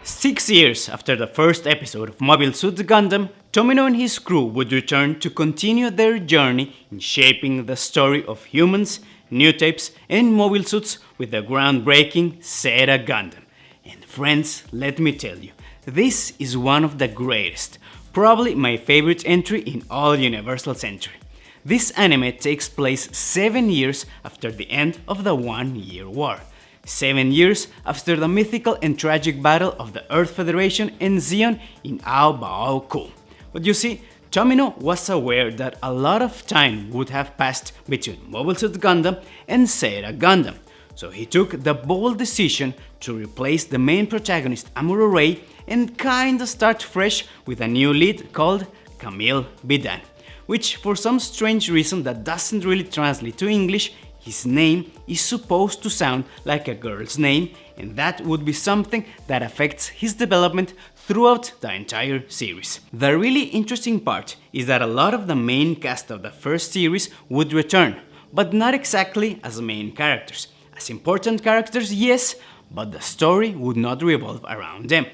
6 years after the first episode of Mobile Suit Gundam, Tomino and his crew would return to continue their journey in shaping the story of humans, new types, and mobile suits with the groundbreaking Zeta Gundam. And friends, let me tell you, this is one of the greatest, probably my favorite entry in all Universal Century. This anime takes place 7 years after the end of the 1-year war. 7 years after the mythical and tragic battle of the Earth Federation and Zeon in Aobaoku. But you see, Tomino was aware that a lot of time would have passed between Mobile Suit Gundam and Zeta Gundam, so he took the bold decision to replace the main protagonist Amuro Ray and kinda start fresh with a new lead called Camille Bidan, which for some strange reason that doesn't really translate to English, his name is supposed to sound like a girl's name, and that would be something that affects his development throughout the entire series. The really interesting part is that a lot of the main cast of the first series would return, but not exactly as main characters. As important characters, yes, but the story would not revolve around them.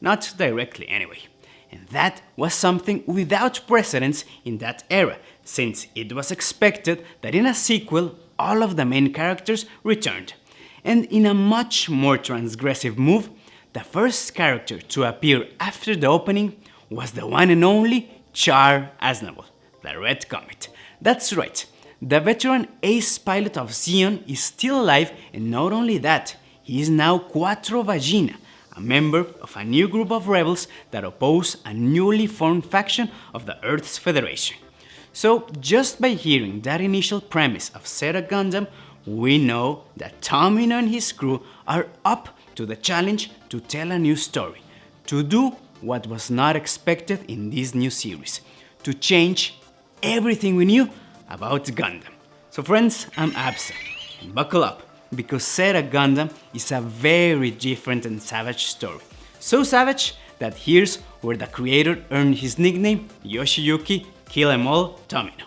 Not directly anyway. And that was something without precedence in that era, since it was expected that in a sequel all of the main characters returned. And in a much more transgressive move, the first character to appear after the opening was the one and only Char Aznavour, the Red Comet. That's right, the veteran ace pilot of Zeon is still alive, and not only that, he is now Quattro Vagina, a member of a new group of rebels that oppose a newly formed faction of the Earth's Federation. So just by hearing that initial premise of Zeta Gundam, we know that Tomino and his crew are up to the challenge to tell a new story, to do what was not expected in this new series, to change everything we knew about Gundam. So friends, I'm Absa, and buckle up, because Zeta Gundam is a very different and savage story. So savage that here's where the creator earned his nickname, Yoshiyuki Kill 'Em All Tomino.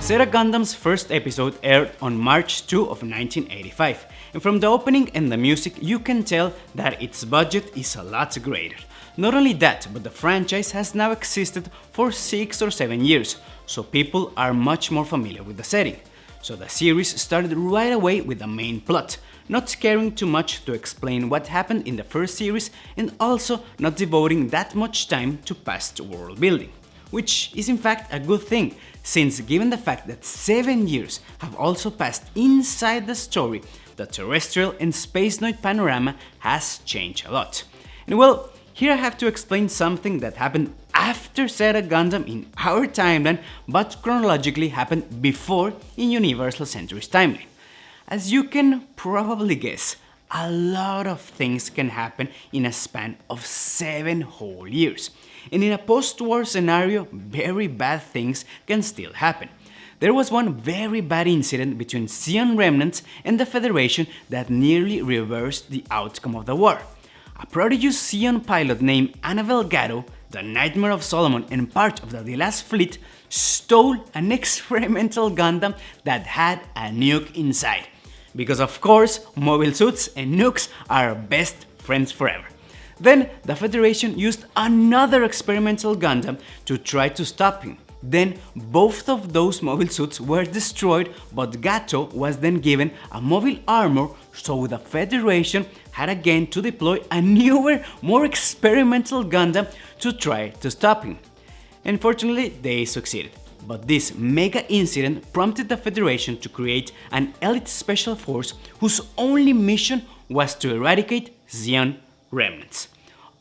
Zeta Gundam's first episode aired on March 2 of 1985, and from the opening and the music you can tell that its budget is a lot greater. Not only that, but the franchise has now existed for 6 or 7 years, so people are much more familiar with the setting. So the series started right away with the main plot, not caring too much to explain what happened in the first series and also not devoting that much time to past world building. Which is in fact a good thing, since given the fact that 7 years have also passed inside the story, the terrestrial and spacenoid panorama has changed a lot. And well, here I have to explain something that happened after Zeta Gundam in our timeline, but chronologically happened before in Universal Century's timeline. As you can probably guess, a lot of things can happen in a span of 7 whole years. And in a post-war scenario, very bad things can still happen. There was one very bad incident between Zeon remnants and the Federation that nearly reversed the outcome of the war. A prodigious Zeon pilot named Annabelle Gatto, the Nightmare of Solomon and part of the Delas fleet, stole an experimental Gundam that had a nuke inside. Because of course, mobile suits and nukes are best friends forever. Then the Federation used another experimental Gundam to try to stop him. Then both of those mobile suits were destroyed, but Gatto was then given a mobile armor, so the Federation had again to deploy a newer, more experimental Gundam to try to stop him. Unfortunately, they succeeded. But this mega incident prompted the Federation to create an elite special force whose only mission was to eradicate Zeon remnants.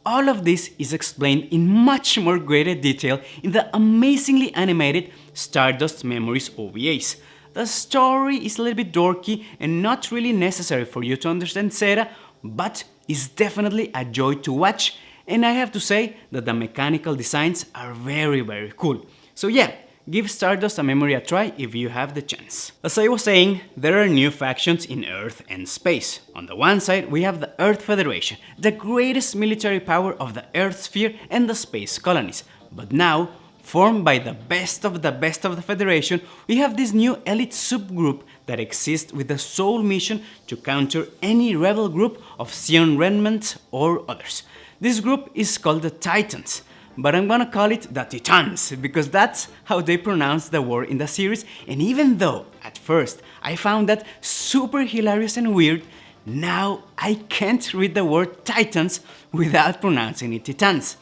All of this is explained in much more greater detail in the amazingly animated Stardust Memories OVAs. The story is a little bit dorky and not really necessary for you to understand Zeta, but is definitely a joy to watch, and I have to say that the mechanical designs are very cool. So yeah, give Stardust Memory a try if you have the chance. As I was saying, there are new factions in Earth and space. On the one side, we have the Earth Federation, the greatest military power of the Earth sphere and the space colonies. But now, Formed by the best of the Federation, we have this new elite subgroup that exists with the sole mission to counter any rebel group of Zeon remnants or others. This group is called the Titans, but I'm gonna call it the Titans because that's how they pronounce the word in the series, and even though at first I found that super hilarious and weird, now I can't read the word Titans without pronouncing it Titans.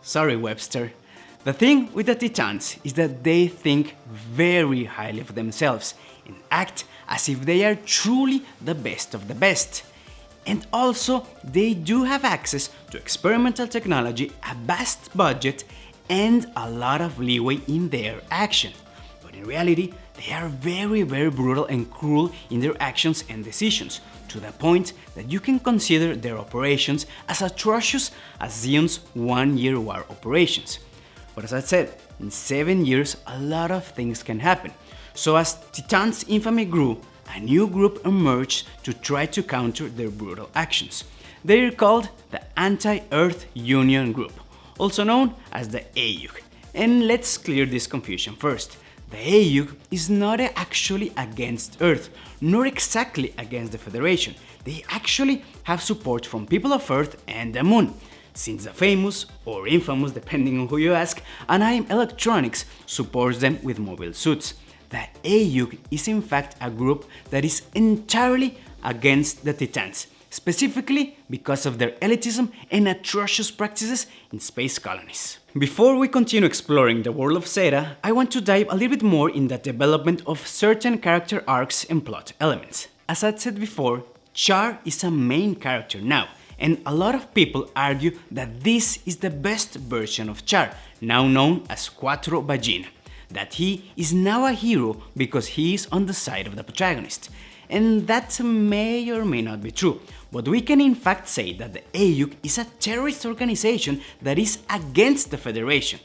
Sorry, Webster. The thing with the Titans is that they think very highly of themselves and act as if they are truly the best of the best. And also, they do have access to experimental technology, a vast budget, and a lot of leeway in their action. But in reality, they are very brutal and cruel in their actions and decisions, to the point that you can consider their operations as atrocious as Zeon's one-year war operations. But as I said, in 7 years a lot of things can happen. So as Titan's infamy grew, a new group emerged to try to counter their brutal actions. They are called the Anti-Earth Union Group, also known as the AEUG. And let's clear this confusion first. The AEUG is not actually against Earth, nor exactly against the Federation. They actually have support from people of Earth and the Moon, since the famous, or infamous depending on who you ask, AEM Electronics supports them with mobile suits. The AEUG is in fact a group that is entirely against the Titans, specifically because of their elitism and atrocious practices in space colonies. Before we continue exploring the world of Zeta, I want to dive a little bit more in the development of certain character arcs and plot elements. As I said before, Char is a main character now, and a lot of people argue that this is the best version of Char, now known as Quattro Vagina, that he is now a hero because he is on the side of the protagonist. And that may or may not be true, but we can in fact say that the AEUG is a terrorist organization that is against the Federation.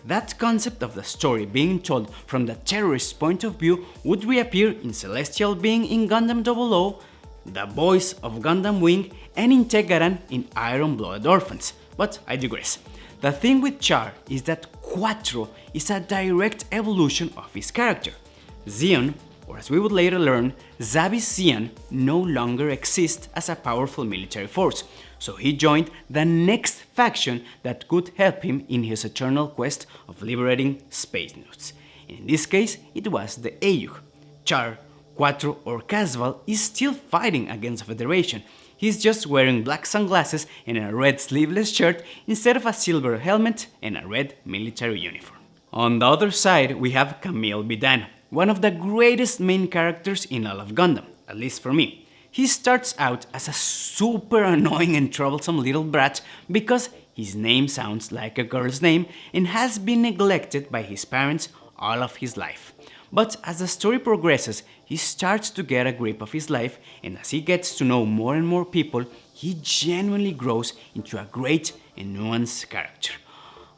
That concept of the story being told from the terrorist's point of view would reappear in Celestial Being in Gundam 00, the Boys of Gundam Wing, and in Tegaran in Iron-Blooded Orphans, but I digress. The thing with Char is that Quattro is a direct evolution of his character. Zeon, or as we would later learn, Zabi's Zeon no longer exists as a powerful military force, so he joined the next faction that could help him in his eternal quest of liberating spacenoids. In this case, it was the AEUG. Char, Quattro, or Casval is still fighting against the Federation. He's just wearing black sunglasses and a red sleeveless shirt instead of a silver helmet and a red military uniform. On the other side, we have Camille Bidan, one of the greatest main characters in all of Gundam, at least for me. He starts out as a super annoying and troublesome little brat because his name sounds like a girl's name and has been neglected by his parents all of his life. But as the story progresses, he starts to get a grip of his life, and as he gets to know more and more people, he genuinely grows into a great and nuanced character.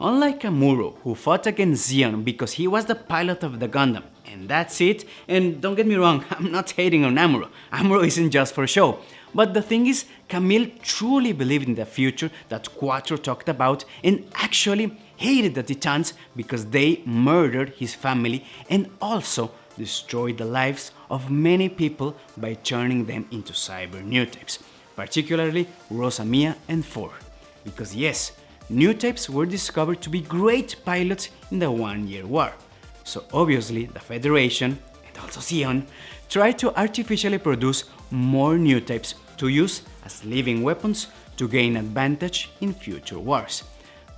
Unlike Amuro, who fought against Zeon because he was the pilot of the Gundam, and that's it, and don't get me wrong, I'm not hating on Amuro. Amuro isn't just for show. But the thing is, Camille truly believed in the future that Quattro talked about and actually hated the Titans because they murdered his family and also destroyed the lives of many people by turning them into cyber newtypes, particularly Rosamia and Four. Because yes, newtypes were discovered to be great pilots in the one-year war. So obviously the Federation, and also Zeon, tried to artificially produce more newtypes to use as living weapons to gain advantage in future wars.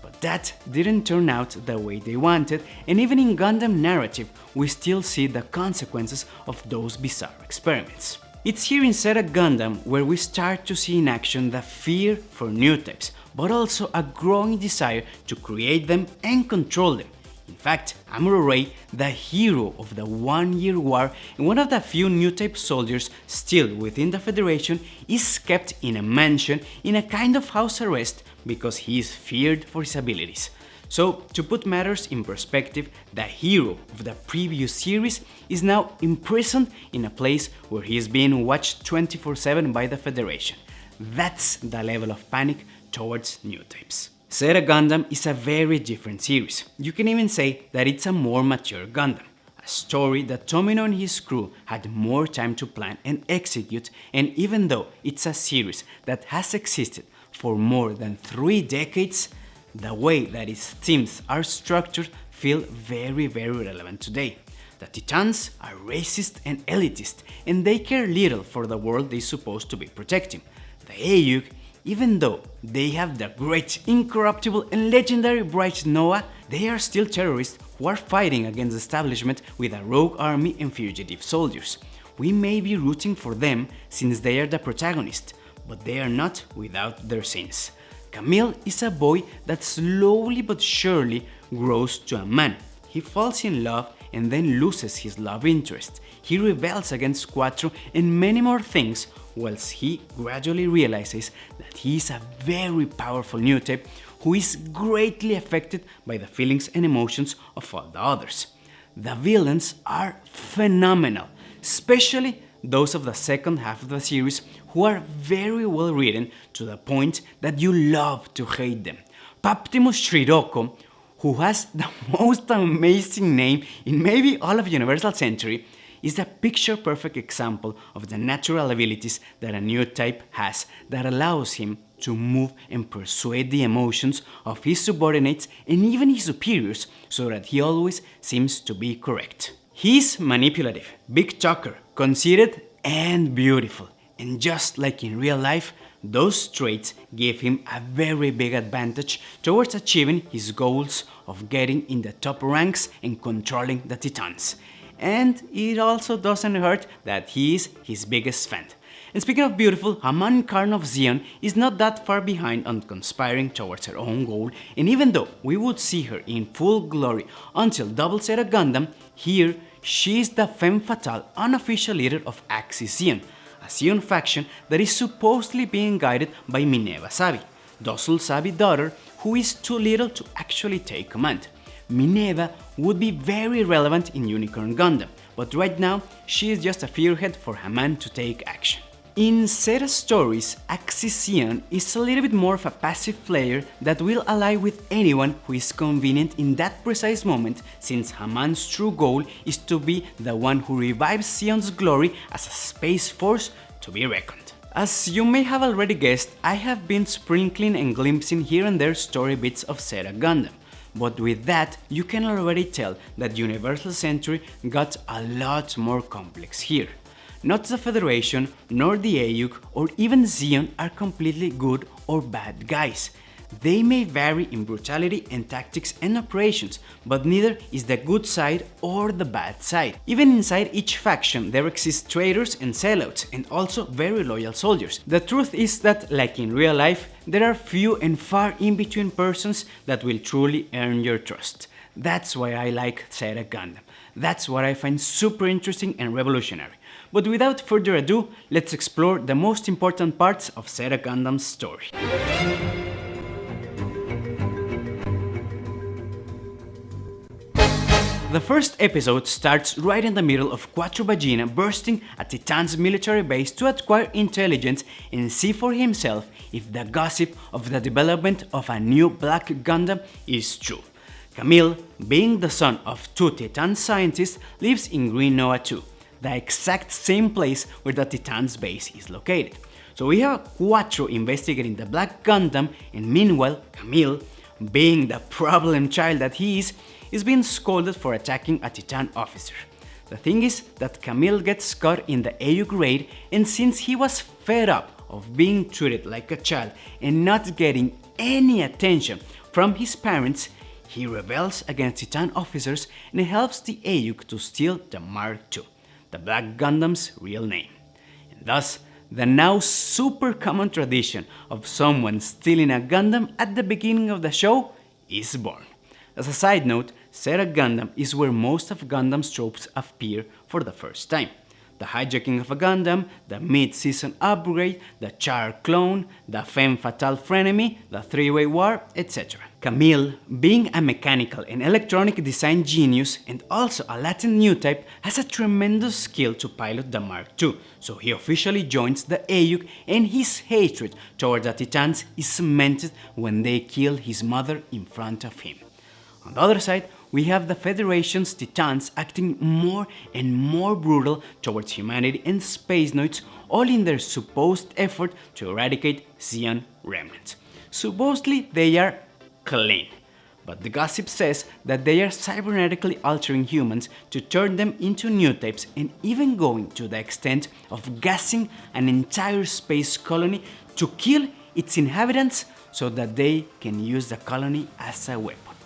But that didn't turn out the way they wanted, and even in Gundam narrative, we still see the consequences of those bizarre experiments. It's here in Zeta Gundam where we start to see in action the fear for newtypes, but also a growing desire to create them and control them. In fact, Amuro Ray, the hero of the one-year war and one of the few new-type soldiers still within the Federation, is kept in a mansion in a kind of house arrest because he is feared for his abilities. So, to put matters in perspective, the hero of the previous series is now imprisoned in a place where he is being watched 24/7 by the Federation. That's the level of panic towards new types. Zeta Gundam is a very different series. You can even say that it's a more mature Gundam. A story that Tomino and his crew had more time to plan and execute, and even though it's a series that has existed for more than 3 decades, the way that its themes are structured feel very relevant today. The Titans are racist and elitist, and they care little for the world they're supposed to be protecting. The AEUG, even though they have the great, incorruptible and legendary Bright Noah, they are still terrorists who are fighting against the establishment with a rogue army and fugitive soldiers. We may be rooting for them since they are the protagonist, but they are not without their sins. Camille is a boy that slowly but surely grows to a man. He falls in love and then loses his love interest. He rebels against Quattro and many more things, whilst he gradually realizes that he is a very powerful new type who is greatly affected by the feelings and emotions of all the others. The villains are phenomenal, especially those of the second half of the series, who are very well written to the point that you love to hate them. Paptimus Shiroko, who has the most amazing name in maybe all of Universal Century, is a picture-perfect example of the natural abilities that a new type has that allows him to move and persuade the emotions of his subordinates and even his superiors so that he always seems to be correct. He's manipulative, big talker, conceited, and beautiful. And just like in real life, those traits give him a very big advantage towards achieving his goals of getting in the top ranks and controlling the Titans. And it also doesn't hurt that he is his biggest fan. And speaking of beautiful, Haman Karn of Zeon is not that far behind on conspiring towards her own goal, and even though we would see her in full glory until Double Zeta Gundam, here she is the femme fatale unofficial leader of Axis Zeon, a Zeon faction that is supposedly being guided by Minerva Sabi, docile Sabi's daughter who is too little to actually take command. Minerva would be very relevant in Unicorn Gundam, but right now she is just a figurehead for Haman to take action. In Zeta's stories, Axis Zeon is a little bit more of a passive player that will ally with anyone who is convenient in that precise moment, since Haman's true goal is to be the one who revives Zeon's glory as a space force to be reckoned. As you may have already guessed, I have been sprinkling and glimpsing here and there story bits of Zeta Gundam, but with that you can already tell that Universal Century got a lot more complex here. Not the Federation, nor the AEUG, or even Zeon are completely good or bad guys. They may vary in brutality and tactics and operations, but neither is the good side or the bad side. Even inside each faction there exist traitors and sellouts, and also very loyal soldiers. The truth is that, like in real life, there are few and far in between persons that will truly earn your trust. That's why I like Zeta Gundam. That's what I find super interesting and revolutionary. But without further ado, let's explore the most important parts of Zeta Gundam's story. The first episode starts right in the middle of Quattro Vagina bursting a Titan's military base to acquire intelligence and see for himself if the gossip of the development of a new Black Gundam is true. Camille, being the son of 2 Titan scientists, lives in Green Noah 2, the exact same place where the Titan's base is located. So we have Quattro investigating the Black Gundam, and meanwhile Camille, being the problem child that he is being scolded for attacking a Titan officer. The thing is that Camille gets caught in the AEUG raid, and since he was fed up of being treated like a child and not getting any attention from his parents, he rebels against Titan officers and helps the AEUG to steal the Mark II, the Black Gundam's real name. And thus, the now super common tradition of someone stealing a Gundam at the beginning of the show is born. As a side note, Zeta Gundam is where most of Gundam's tropes appear for the first time. the hijacking of a Gundam, the mid-season upgrade, the Char clone, the femme fatale frenemy, the three-way war, etc. Camille, being a mechanical and electronic design genius and also a latent new type, has a tremendous skill to pilot the Mark II, so he officially joins the AEUG, and his hatred toward the Titans is cemented when they kill his mother in front of him. On the other side, we have the Federation's Titans acting more and more brutal towards humanity and spacenoids, all in their supposed effort to eradicate Zeon remnants. Supposedly they are clean, but the gossip says that they are cybernetically altering humans to turn them into new types, and even going to the extent of gassing an entire space colony to kill its inhabitants so that they can use the colony as a weapon.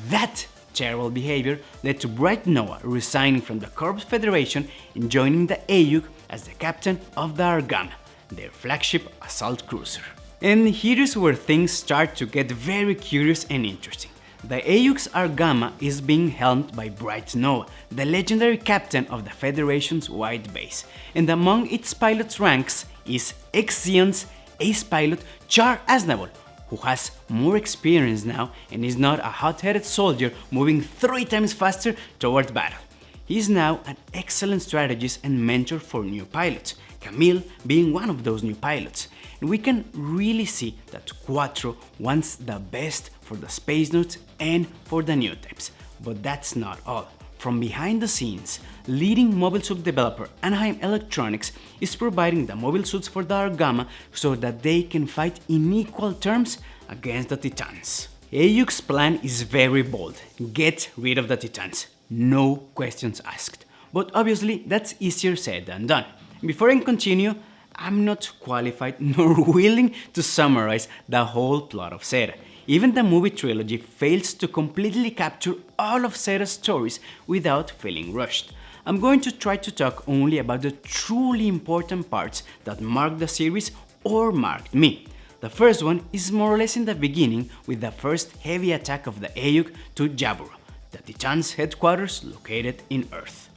That terrible behavior led to Bright Noah resigning from the Corps Federation and joining the AEUG as the captain of the Argama, their flagship assault cruiser. And here's where things start to get very curious and interesting. The AEUG's Argama is being helmed by Bright Noah, the legendary captain of the Federation's wide base, and among its pilots' ranks is ex-Zeon's ace pilot Char Aznavour, who has more experience now and is not a hot-headed soldier moving 3 times faster toward battle. He is now an excellent strategist and mentor for new pilots, Camille being one of those new pilots. And we can really see that Quattro wants the best for the spacenoids and for the new types. But that's not all. From behind the scenes, leading mobile suit developer Anaheim Electronics is providing the mobile suits for the Argama so that they can fight in equal terms against the Titans. AEUG's plan is very bold: get rid of the Titans, no questions asked. But obviously that's easier said than done. Before I continue, I'm not qualified nor willing to summarize the whole plot of Zeta. Even the movie trilogy fails to completely capture all of Zeta's stories without feeling rushed. I'm going to try to talk only about the truly important parts that marked the series or marked me. The first one is more or less in the beginning with the first heavy attack of the AEUG to Jaburo, the Titans' headquarters located in Earth.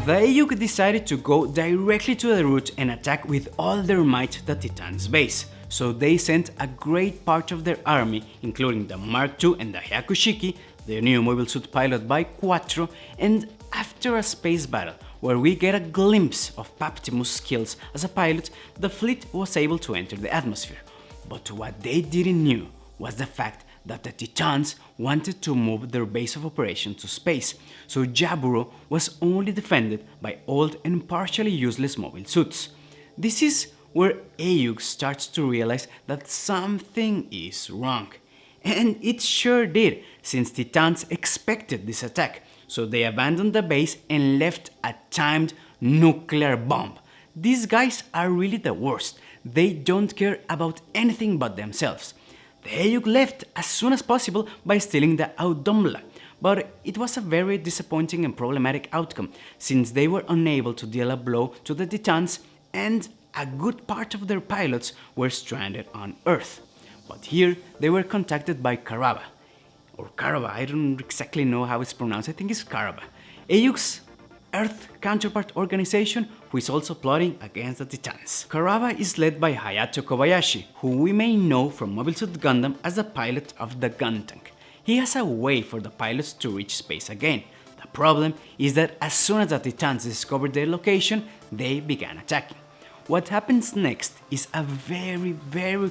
The AEUG decided to go directly to the root and attack with all their might the Titans' base, so they sent a great part of their army, including the Mark II and the Hyakushiki, the new mobile suit piloted by Quattro, and after a space battle where we get a glimpse of Paptimus' skills as a pilot, the fleet was able to enter the atmosphere. But what they didn't know was the fact that the Titans wanted to move their base of operation to space, so Jaburo was only defended by old and partially useless mobile suits. This is where AEUG starts to realize that something is wrong. And it sure did, since Titans expected this attack, so they abandoned the base and left a timed nuclear bomb. These guys are really the worst. They don't care about anything but themselves. The AEUG left as soon as possible by stealing the Audomla, but it was a very disappointing and problematic outcome, since they were unable to deal a blow to the Titans and a good part of their pilots were stranded on Earth. But here they were contacted by Karaba, or Karaba, I don't exactly know how it's pronounced, I think it's Karaba, AEUG's Earth counterpart organization, who is also plotting against the Titans. Karaba is led by Hayato Kobayashi, who we may know from Mobile Suit Gundam as the pilot of the gun tank. He has a way for the pilots to reach space again. The problem is that as soon as the Titans discovered their location, they began attacking. What happens next is a very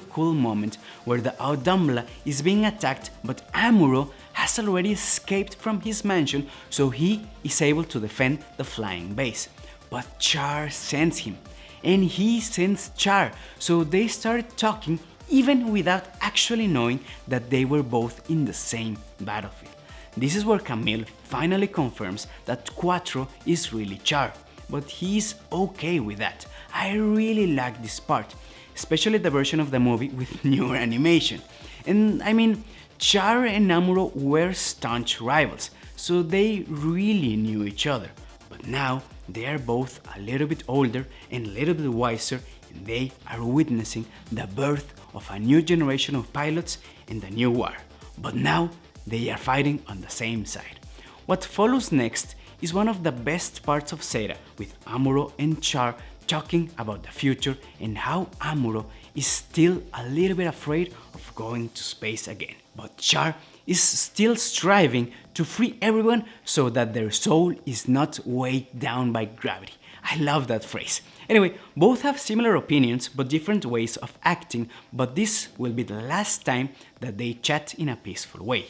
cool moment where the Audomla is being attacked, but Amuro has already escaped from his mansion, so he is able to defend the flying base. But Char sends him, and he sends Char, so they started talking even without actually knowing that they were both in the same battlefield. This is where Camille finally confirms that Quattro is really Char, but he's okay with that. I really like this part, especially the version of the movie with newer animation. And I mean, Char and Amuro were staunch rivals, so they really knew each other. But now they are both a little bit older and a little bit wiser, and they are witnessing the birth of a new generation of pilots and the new war. But now they are fighting on the same side. What follows next is one of the best parts of Zeta, with Amuro and Char talking about the future and how Amuro is still a little bit afraid of going to space again. But Char is still striving to free everyone so that their soul is not weighed down by gravity. I love that phrase. Anyway, both have similar opinions but different ways of acting, but this will be the last time that they chat in a peaceful way.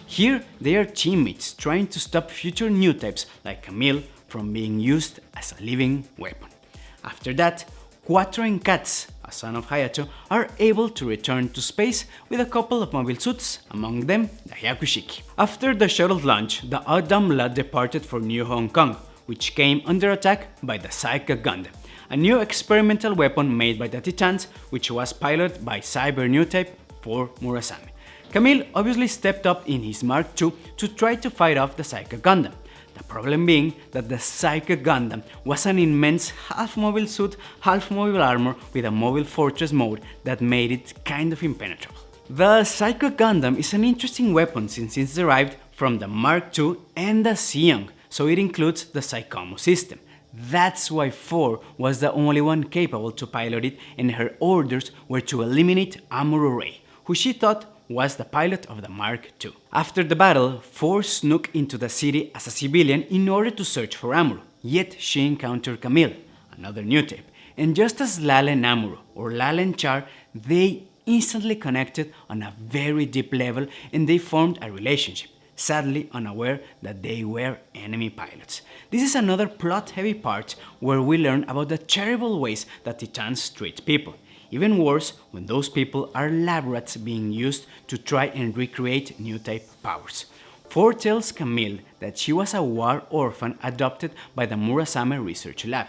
Here, they are teammates trying to stop future new types like Camille from being used as a living weapon. After that, Quattro and Katz, a son of Hayato, are able to return to space with a couple of mobile suits, among them the Hyakushiki. After the shuttle launch, the Adamla departed for New Hong Kong, which came under attack by the Zeta Gundam, a new experimental weapon made by the Titans, which was piloted by Cyber Newtype for Murasame. Camille obviously stepped up in his Mark II to try to fight off the Zeta Gundam. The problem being that the Zeta Gundam was an immense half-mobile suit, half-mobile armor with a mobile fortress mode that made it kind of impenetrable. The Zeta Gundam is an interesting weapon since it's derived from the Mark II and the Zeon, so it includes the Psychomo system. That's why 4 was the only one capable to pilot it, and her orders were to eliminate Amuro Ray, who she thought was the pilot of the Mark II. After the battle, 4 snuck into the city as a civilian in order to search for Amuro, yet she encountered Camille, another new type, and just as Lale and Amuro, or Lale and Char, they instantly connected on a very deep level and they formed a relationship, sadly unaware that they were enemy pilots. This is another plot-heavy part where we learn about the terrible ways that Titans treat people. Even worse when those people are lab rats being used to try and recreate new type powers. 4 tells Camille that she was a war orphan adopted by the Murasame Research Lab.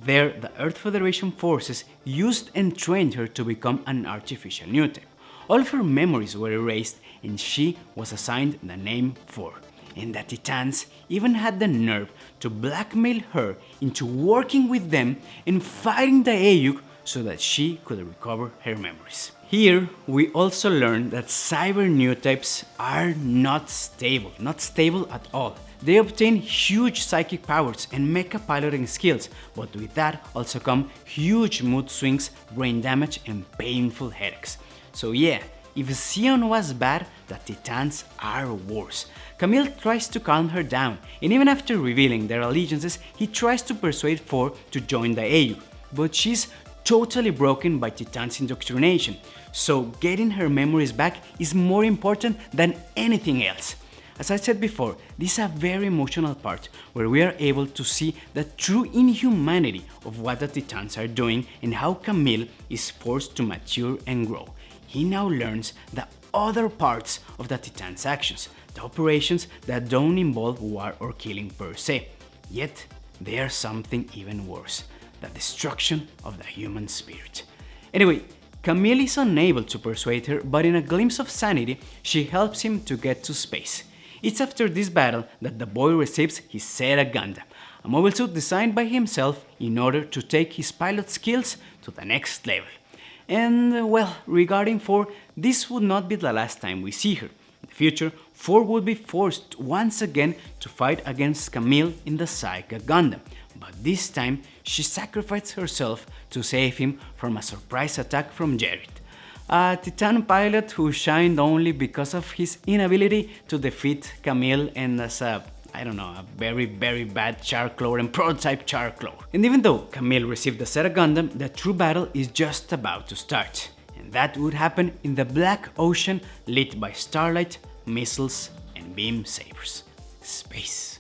There, the Earth Federation forces used and trained her to become an artificial new type. All of her memories were erased and she was assigned the name 4. And the Titans even had the nerve to blackmail her into working with them and fighting the AEUG so that she could recover her memories. Here, we also learn that cyber new types are not stable at all. They obtain huge psychic powers and mecha piloting skills, but with that also come huge mood swings, brain damage, and painful headaches. So yeah, if Zeon was bad, the Titans are worse. Camille tries to calm her down, and even after revealing their allegiances, he tries to persuade 4 to join the AEUG, but she's totally broken by Titan's indoctrination, so getting her memories back is more important than anything else. As I said before, this is a very emotional part where we are able to see the true inhumanity of what the Titans are doing and how Camille is forced to mature and grow. He now learns the other parts of the Titans' actions, the operations that don't involve war or killing per se. Yet, they are something even worse: the destruction of the human spirit. Anyway, Camille is unable to persuade her, but in a glimpse of sanity, she helps him to get to space. It's after this battle that the boy receives his Zeta Gundam, a mobile suit designed by himself in order to take his pilot skills to the next level. And well, regarding 4, this would not be the last time we see her. In the future, 4 would be forced once again to fight against Camille in the Zeta Gundam, but this time she sacrificed herself to save him from a surprise attack from Jared, a Titan pilot who shined only because of his inability to defeat Camille and as a very bad Charclore and prototype Charclore. And even though Camille received the Zeta Gundam, the true battle is just about to start. And that would happen in the Black Ocean, lit by starlight, missiles, and beam sabers. Space.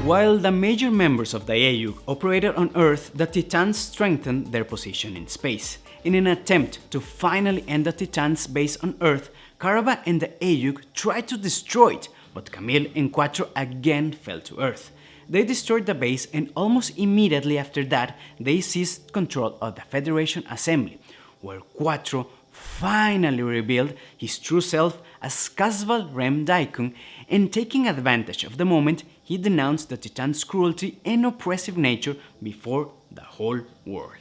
While the major members of the AEUG operated on Earth, the Titans strengthened their position in space. In an attempt to finally end the Titans' base on Earth, Karaba and the AEUG tried to destroy it, but Camille and Quattro again fell to Earth. They destroyed the base, and almost immediately after that, they seized control of the Federation Assembly, where Quattro finally revealed his true self as Casval Rem Daikun, and taking advantage of the moment, he denounced the Titans' cruelty and oppressive nature before the whole world.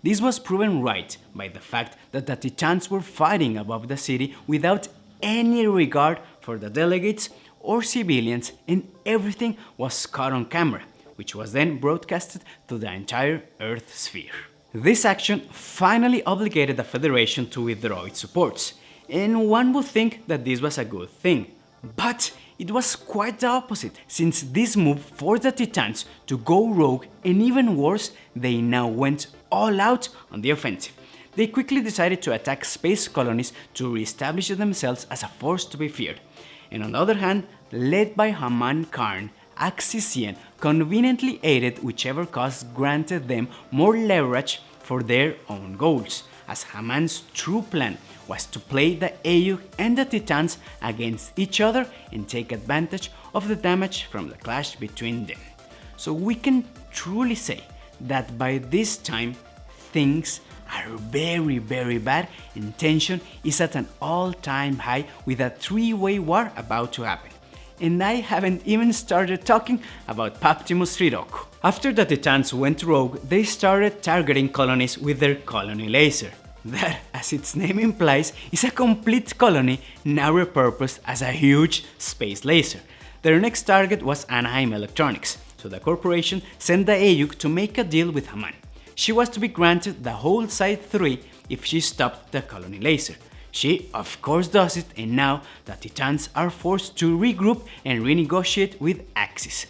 This was proven right by the fact that the Titans were fighting above the city without any regard for the delegates or civilians, and everything was caught on camera, which was then broadcasted to the entire Earth sphere. This action finally obligated the Federation to withdraw its supports, and one would think that this was a good thing. But it was quite the opposite, since this move forced the Titans to go rogue, and even worse, they now went all out on the offensive. They quickly decided to attack space colonies to reestablish themselves as a force to be feared. And on the other hand, led by Haman Karn, Axis Zeon conveniently aided whichever cause granted them more leverage for their own goals, as Haman's true plan was to play the AEUG and the Titans against each other and take advantage of the damage from the clash between them. So we can truly say that by this time things are very bad and tension is at an all-time high with a three-way war about to happen. And I haven't even started talking about Paptimus Shiroko. After the Titans went rogue, they started targeting colonies with their colony laser. That, as its name implies, is a complete colony now repurposed as a huge space laser. Their next target was Anaheim Electronics, so the corporation sent the AEUG to make a deal with Haman. She was to be granted the whole Site 3 if she stopped the colony laser. She of course does it, and now the Titans are forced to regroup and renegotiate with Axis.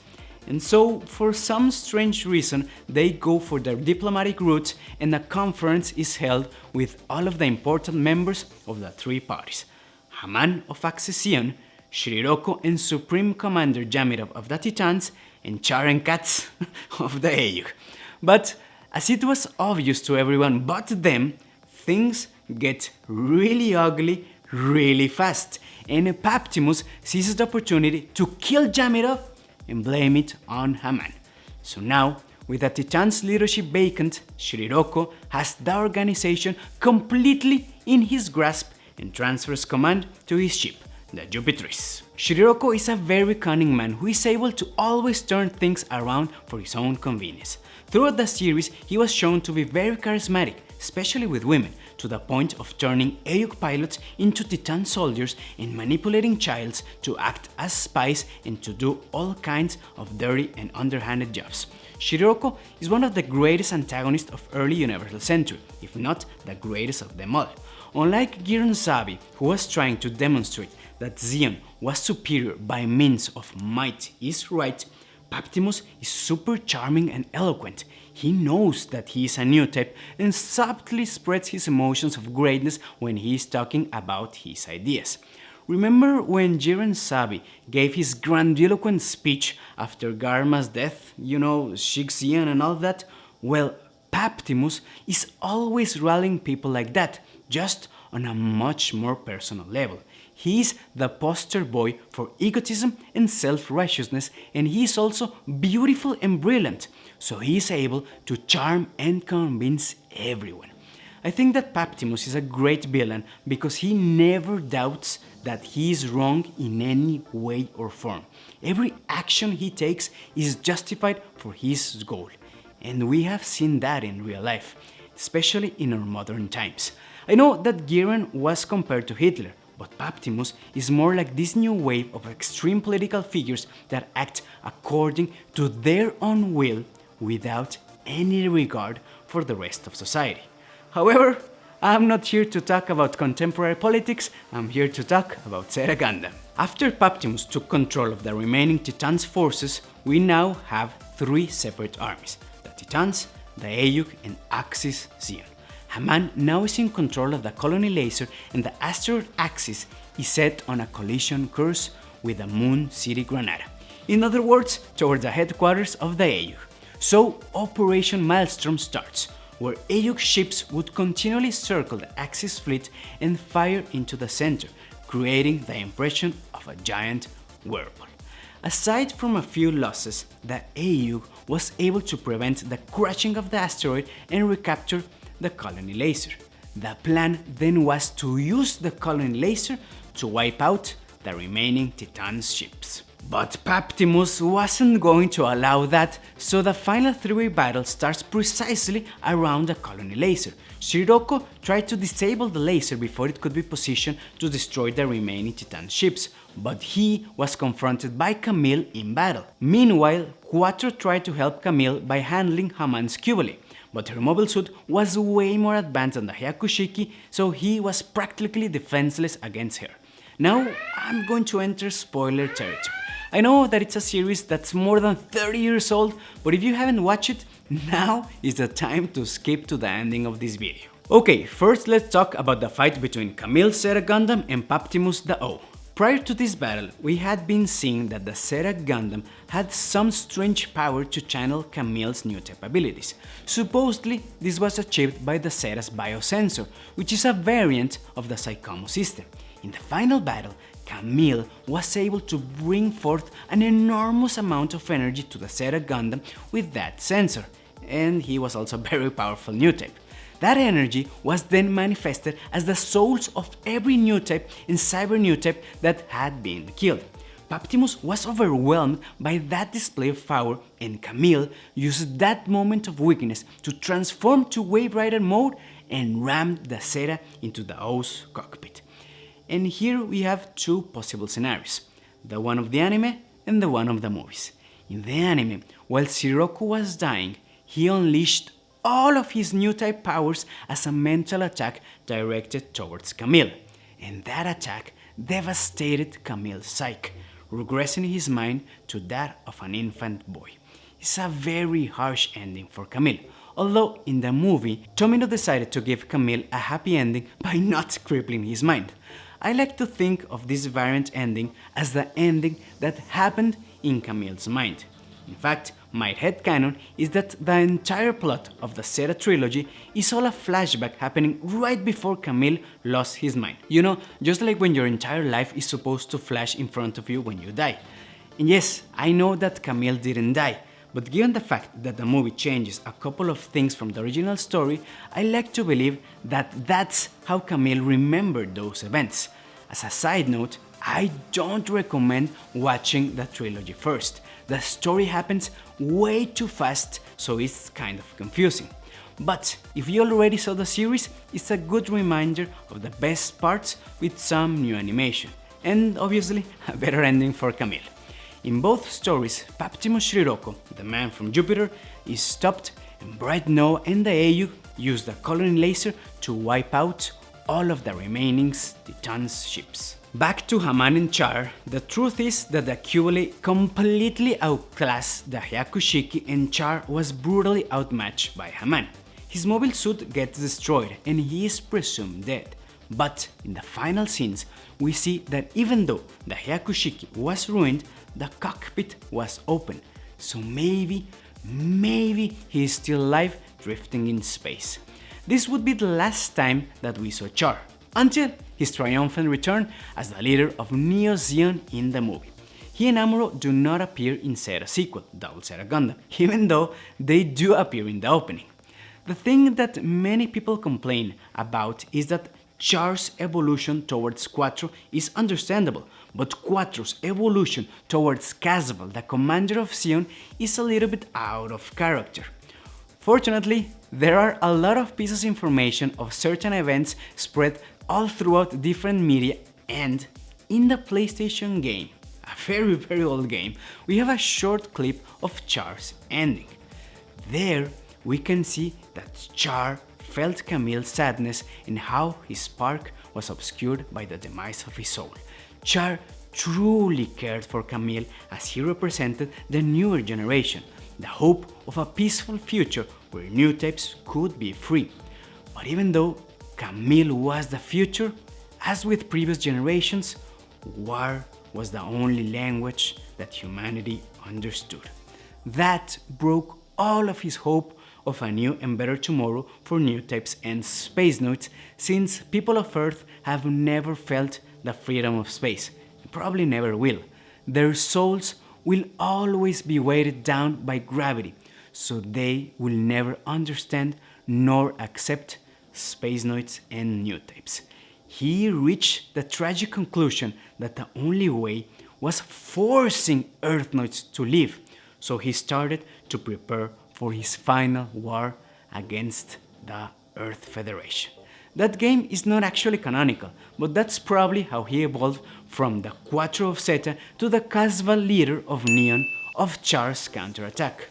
And so, for some strange reason, they go for their diplomatic route, and a conference is held with all of the important members of the three parties: Haman of Axis Zeon, Shiroko and Supreme Commander Yamirov of the Titans, and Charon Katz of the AEUG. But as it was obvious to everyone but them, things get really ugly really fast, and Paptimus seizes the opportunity to kill Yamirov and blame it on Haman. So now, with the Titans' leadership vacant, Shiroko has the organization completely in his grasp and transfers command to his ship, the Jupitris. Shiroko is a very cunning man who is able to always turn things around for his own convenience. Throughout the series, he was shown to be very charismatic, especially with women, to the point of turning AEUG pilots into Titan soldiers and manipulating childs to act as spies and to do all kinds of dirty and underhanded jobs. Shiroko is one of the greatest antagonists of early Universal Century, if not the greatest of them all. Unlike Giron Sabi, who was trying to demonstrate that Zeon was superior by means of might is right, Paptimus is super charming and eloquent. He knows that he is a new type and subtly spreads his emotions of greatness when he is talking about his ideas. Remember when Jiren Sabi gave his grandiloquent speech after Garma's death, Zeon and all that? Well, Paptimus is always rallying people like that, just on a much more personal level. He is the poster boy for egotism and self-righteousness, and he is also beautiful and brilliant, so he is able to charm and convince everyone. I think that Paptimus is a great villain because he never doubts that he is wrong in any way or form. Every action he takes is justified for his goal, and we have seen that in real life, especially in our modern times. I know that Giron was compared to Hitler, but Paptimus is more like this new wave of extreme political figures that act according to their own will without any regard for the rest of society. However, I'm not here to talk about contemporary politics, I'm here to talk about Zeta Gundam. After Paptimus took control of the remaining Titans forces, we now have three separate armies: the Titans, the AEUG, and Axis Zeon. Haman now is in control of the colony laser, and the asteroid Axis is set on a collision course with the Moon City Granada. In other words, towards the headquarters of the AEUG. So Operation MAELSTROM starts, where AEUG ships would continually circle the Axis fleet and fire into the center, creating the impression of a giant whirlpool. Aside from a few losses, the AEUG was able to prevent the crashing of the asteroid and recapture the colony laser. The plan then was to use the colony laser to wipe out the remaining Titan's ships. But Paptimus wasn't going to allow that, so the final three-way battle starts precisely around the colony laser. Shiroko tried to disable the laser before it could be positioned to destroy the remaining Titan ships, but he was confronted by Camille in battle. Meanwhile, Quattro tried to help Camille by handling Haman's Cubole, but her mobile suit was way more advanced than the Hyakushiki, so he was practically defenseless against her. Now, I'm going to enter spoiler territory. I know that it's a series that's more than 30 years old, but if you haven't watched it, now is the time to skip to the ending of this video. Okay, first let's talk about the fight between Camille's Zeta Gundam and Paptimus the O. Prior to this battle, we had been seeing that the Zeta Gundam had some strange power to channel Camille's new type abilities. Supposedly, this was achieved by the Zeta's biosensor, which is a variant of the Psychomo system. In the final battle, Camille was able to bring forth an enormous amount of energy to the Zeta Gundam with that sensor, and he was also a very powerful new type. That energy was then manifested as the souls of every new type and cyber new type that had been killed. Paptimus was overwhelmed by that display of power, and Camille used that moment of weakness to transform to Wave Rider mode and rammed the Zeta into the O's cockpit. And here we have two possible scenarios, the one of the anime and the one of the movies. In the anime, while Shiroko was dying, he unleashed all of his new type powers as a mental attack directed towards Camille, and that attack devastated Camille's psyche, regressing his mind to that of an infant boy. It's a very harsh ending for Camille, although in the movie, Tomino decided to give Camille a happy ending by not crippling his mind. I like to think of this variant ending as the ending that happened in Camille's mind. In fact, my headcanon is that the entire plot of the Zeta trilogy is all a flashback happening right before Camille lost his mind. You know, just like when your entire life is supposed to flash in front of you when you die. And yes, I know that Camille didn't die, but given the fact that the movie changes a couple of things from the original story, I like to believe that that's how Camille remembered those events. As a side note, I don't recommend watching the trilogy first. The story happens way too fast, so it's kind of confusing. But if you already saw the series, it's a good reminder of the best parts with some new animation, and obviously a better ending for Camille. In both stories, Paptimus Shiroko, the man from Jupiter, is stopped, and Bright Noah and the AEUG use the colony laser to wipe out all of the remaining Titan's ships. Back to Haman and Char, the truth is that the Cubole completely outclassed the Hyakushiki, and Char was brutally outmatched by Haman. His mobile suit gets destroyed and he is presumed dead. But in the final scenes, we see that even though the Hyakushiki was ruined, the cockpit was open. So maybe he is still alive, drifting in space. This would be the last time that we saw Char, until his triumphant return as the leader of Neo Zeon in the movie. He and Amuro do not appear in Zeta's sequel, Double Zeta Gundam, even though they do appear in the opening. The thing that many people complain about is that Char's evolution towards Quattro is understandable, but Quattro's evolution towards Casval, the commander of Zeon, is a little bit out of character. Fortunately, there are a lot of pieces of information of certain events spread all throughout different media, and in the PlayStation game, a very old game, we have a short clip of Char's ending. There, we can see that Char felt Camille's sadness and how his spark was obscured by the demise of his soul. Char truly cared for Camille as he represented the newer generation, the hope of a peaceful future where new types could be free. But even though Camille was the future, as with previous generations, war was the only language that humanity understood. That broke all of his hope of a new and better tomorrow for new types and spacenoids, since people of Earth have never felt the freedom of space, and probably never will. Their souls will always be weighted down by gravity, so they will never understand nor accept spacenoids and new types. He reached the tragic conclusion that the only way was forcing earthnoids to leave, so he started to prepare for his final war against the Earth Federation. That game is not actually canonical, but that's probably how he evolved from the Quattro of Zeta to the casual leader of Neon of Char's counterattack.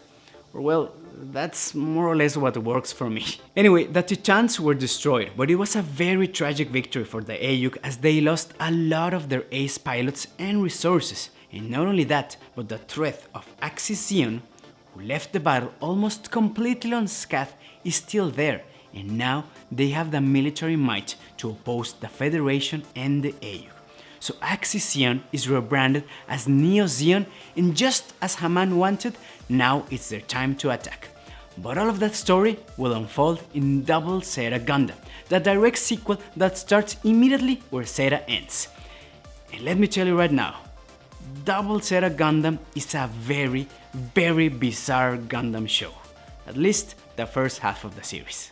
Or well, that's more or less what works for me. Anyway, the Titans were destroyed, but it was a very tragic victory for the AEUG as they lost a lot of their ace pilots and resources. And not only that, but the threat of Axis Zeon, who left the battle almost completely unscathed, is still there, and now they have the military might to oppose the Federation and the AEUG. So Axis Zeon is rebranded as Neo Zeon, and just as Haman wanted, now it's their time to attack. But all of that story will unfold in Double Zeta Gundam, the direct sequel that starts immediately where Zeta ends. And let me tell you right now, Double Zeta Gundam is a very, very bizarre Gundam show. At least the first half of the series.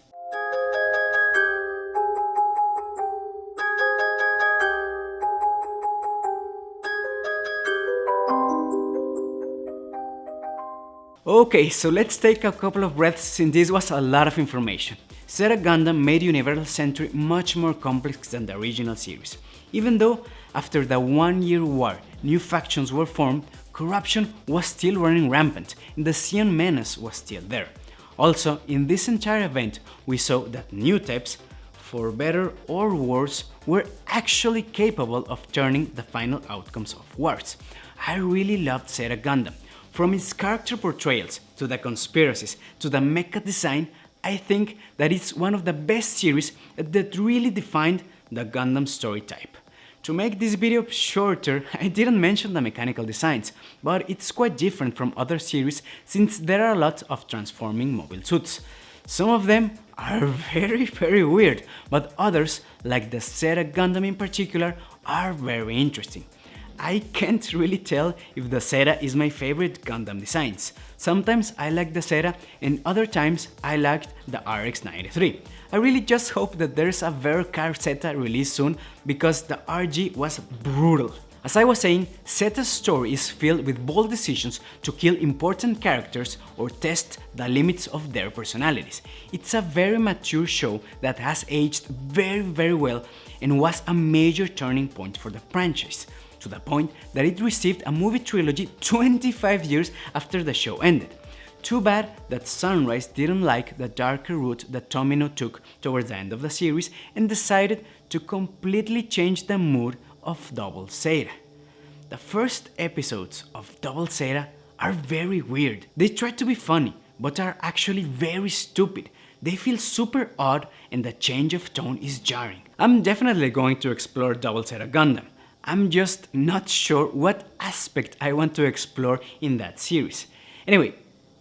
Okay, so let's take a couple of breaths since this was a lot of information. Zeta Gundam made Universal Century much more complex than the original series. Even though, after the 1-year war, new factions were formed, corruption was still running rampant and the Zeon menace was still there. Also, in this entire event, we saw that newtypes, for better or worse, were actually capable of turning the final outcomes of wars. I really loved Zeta Gundam. From its character portrayals, to the conspiracies, to the mecha design, I think that it's one of the best series that really defined the Gundam story type. To make this video shorter, I didn't mention the mechanical designs, but it's quite different from other series since there are a lot of transforming mobile suits. Some of them are very weird, but others, like the Zeta Gundam in particular, are very interesting. I can't really tell if the Zeta is my favorite Gundam designs. Sometimes I like the Zeta and other times I liked the RX-93. I really just hope that there's a Vercar Zeta release soon because the RG was brutal. As I was saying, Zeta's story is filled with bold decisions to kill important characters or test the limits of their personalities. It's a very mature show that has aged very well and was a major turning point for the franchise, to the point that it received a movie trilogy 25 years after the show ended. Too bad that Sunrise didn't like the darker route that Tomino took towards the end of the series and decided to completely change the mood of Double Zeta. The first episodes of Double Zeta are very weird. They try to be funny, but are actually very stupid. They feel super odd and the change of tone is jarring. I'm definitely going to explore Double Zeta Gundam. I'm just not sure what aspect I want to explore in that series. Anyway,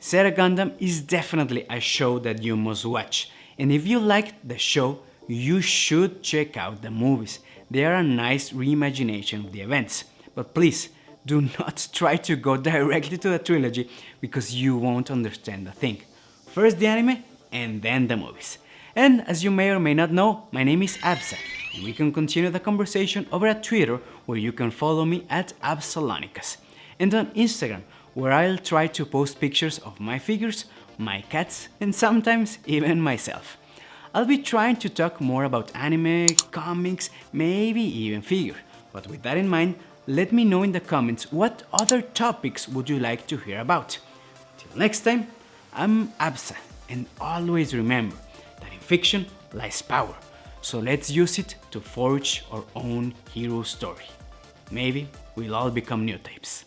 Zeta Gundam is definitely a show that you must watch, and if you liked the show, you should check out the movies. They are a nice reimagination of the events, but please do not try to go directly to the trilogy because you won't understand a thing. First the anime and then the movies. And as you may or may not know, my name is Absa, and we can continue the conversation over at Twitter, where you can follow me at Absalonicus, and on Instagram, where I'll try to post pictures of my figures, my cats, and sometimes even myself. I'll be trying to talk more about anime, comics, maybe even figure, but with that in mind, let me know in the comments what other topics would you like to hear about. Till next time, I'm Absa, and always remember that in fiction lies power, so let's use it to forge our own hero story. Maybe we'll all become newtypes.